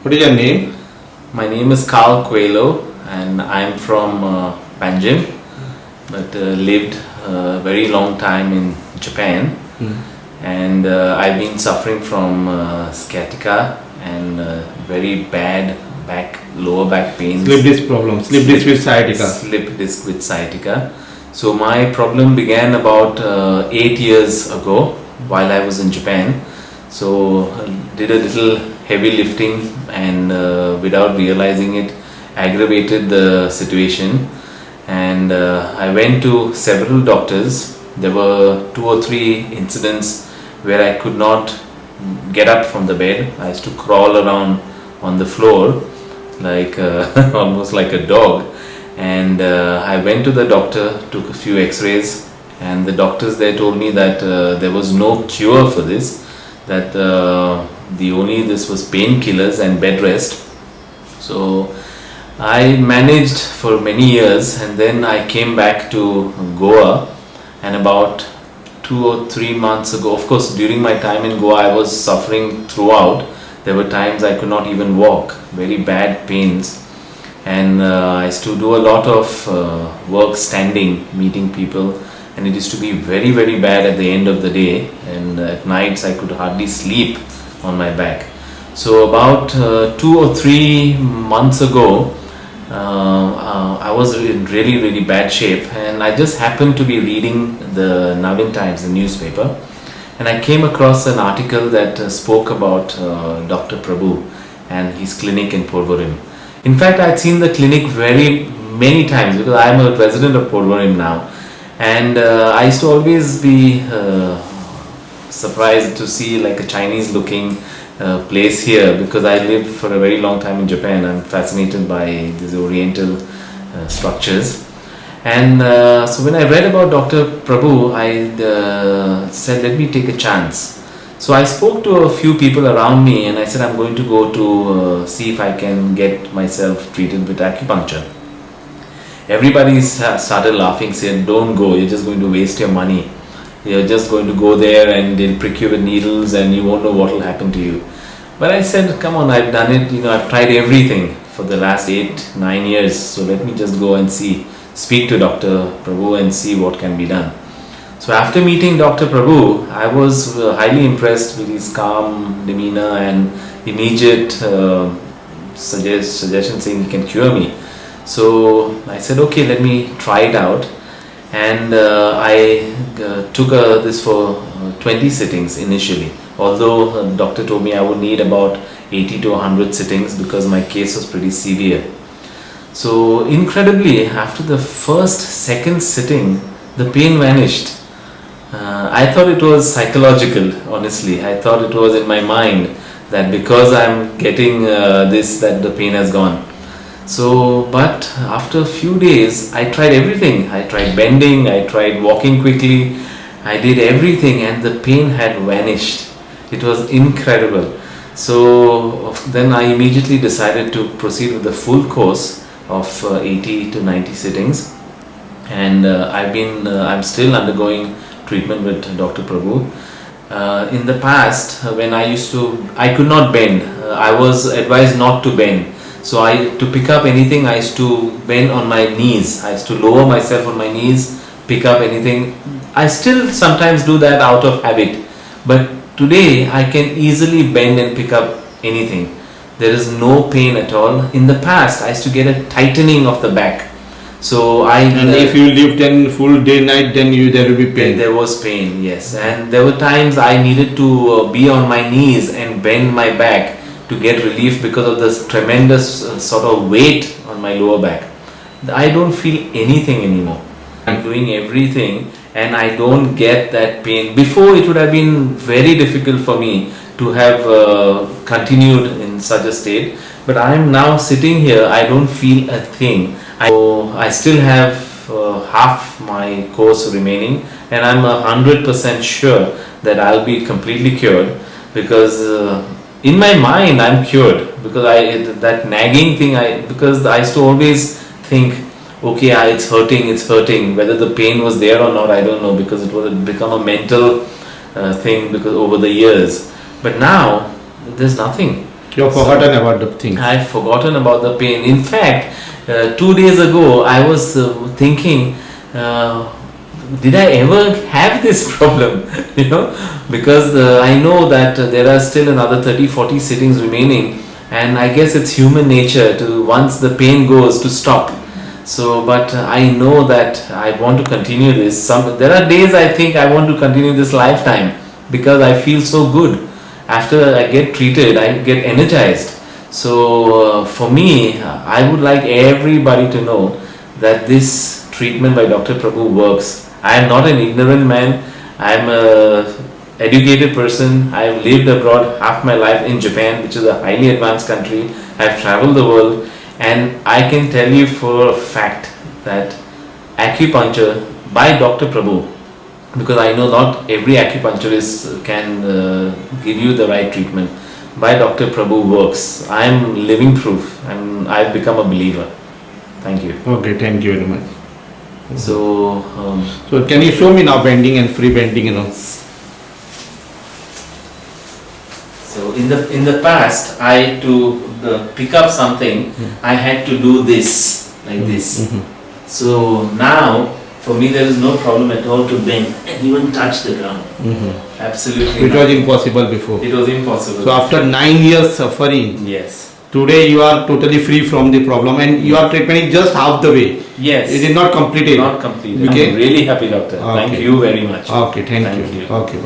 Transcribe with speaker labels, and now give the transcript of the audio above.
Speaker 1: What is your name?
Speaker 2: My name is Carl Coelho and I'm from Panjim, but lived a very long time in Japan. And I've been suffering from sciatica and very bad lower back pains.
Speaker 1: Slip disc problem, slip disc with sciatica.
Speaker 2: Slip disc with sciatica. So my problem began about 8 years ago while I was in Japan. So did a little heavy lifting and without realizing it aggravated the situation, and I went to several doctors. There were 2 or 3 incidents where I could not get up from the bed. I used to crawl around on the floor like almost like a dog. And I went to the doctor, took a few x-rays, and the doctors there told me that there was no cure for this, that this was painkillers and bed rest. So I managed for many years, and then I came back to Goa, and about 2 or 3 months ago, of course during my time in Goa I was suffering throughout. There were times I could not even walk, very bad pains, and I used to do a lot of work standing, meeting people, and it used to be very bad at the end of the day, and at nights I could hardly sleep on my back. So about 2 or 3 months ago, I was in really bad shape, and I just happened to be reading the Navin Times, the newspaper, and I came across an article that spoke about Dr. Prabhu and his clinic in Porvorim. In fact, I had seen the clinic many times because I am a resident of Porvorim now, and I used to always be surprised to see like a Chinese looking place here, because I lived for a very long time in Japan. I'm fascinated by these oriental structures, and so when I read about Dr. Prabhu, I said, let me take a chance. So I spoke to a few people around me, and I said, I'm going to go to see if I can get myself treated with acupuncture. Everybody started laughing, said, don't go, you're just going to waste your money. You're just going to go there and they'll prick you with needles and you won't know what will happen to you. But I said, come on, I've done it, I've tried everything for the last 8-9 years, so let me just go and speak to Dr. Prabhu and see what can be done. So after meeting Dr. Prabhu, I was highly impressed with his calm demeanor and immediate suggestion saying he can cure me. So I said, okay, let me try it out. And I took this for 20 sittings initially, although the doctor told me I would need about 80 to 100 sittings because my case was pretty severe. So incredibly, after the second sitting, the pain vanished. I thought it was psychological, honestly. I thought it was in my mind that because I'm getting that the pain has gone. So, but after a few days, I tried everything. I tried bending, I tried walking quickly, I did everything, and the pain had vanished. It was incredible. So then I immediately decided to proceed with the full course of 80 to 90 sittings, and I'm still undergoing treatment with Dr. Prabhu. In the past, when I could not bend. I was advised not to bend. So to pick up anything, I used to bend on my knees. I used to lower myself on my knees, pick up anything. I still sometimes do that out of habit. But today, I can easily bend and pick up anything. There is no pain at all. In the past, I used to get a tightening of the back. So
Speaker 1: and if you lift in full day night, then there will be pain.
Speaker 2: There was pain, yes. And there were times I needed to be on my knees and bend my back to get relief because of this tremendous sort of weight on my lower back. I don't feel anything anymore. I'm doing everything and I don't get that pain. Before, it would have been very difficult for me to have continued in such a state, but I am now sitting here, I don't feel a thing. I still have half my course remaining, and I'm 100% sure that I'll be completely cured, because in my mind I'm cured, because that nagging thing, because I used to always think, okay, it's hurting, whether the pain was there or not, I don't know, because it had become a mental thing because over the years. But now there's nothing.
Speaker 1: You have forgotten about the thing.
Speaker 2: I've forgotten about the pain. In fact, 2 days ago, I was thinking, did I ever have this problem? Because I know that there are still another 30-40 sittings remaining, and I guess it's human nature to, once the pain goes, to stop. So, but I know that I want to continue this. There are days I think I want to continue this lifetime because I feel so good. After I get treated, I get energized. So for me, I would like everybody to know that this treatment by Dr. Prabhu works. I am not an ignorant man. I am a educated person. I have lived abroad half my life in Japan, which is a highly advanced country. I have traveled the world, and I can tell you for a fact that acupuncture by Dr. Prabhu, because I know not every acupuncturist can give you the right treatment, by Dr. Prabhu works. I am living proof. I've become a believer. Thank you.
Speaker 1: Okay, thank you very much.
Speaker 2: So
Speaker 1: can you show me now bending and free bending?
Speaker 2: So in the past, to pick up something, I had to do this like this. So now, for me, there is no problem at all to bend and even touch the ground. Absolutely.
Speaker 1: It was impossible before.
Speaker 2: It was impossible.
Speaker 1: So after 9 years suffering,
Speaker 2: yes,
Speaker 1: today you are totally free from the problem, and your treatment is just half the way.
Speaker 2: yes,
Speaker 1: It is not completed.
Speaker 2: not completed.
Speaker 1: Okay.
Speaker 2: I'm really happy, doctor.
Speaker 1: Okay.
Speaker 2: Thank you very much.
Speaker 1: Okay, thank
Speaker 2: Thank
Speaker 1: you.
Speaker 2: you.
Speaker 1: Okay.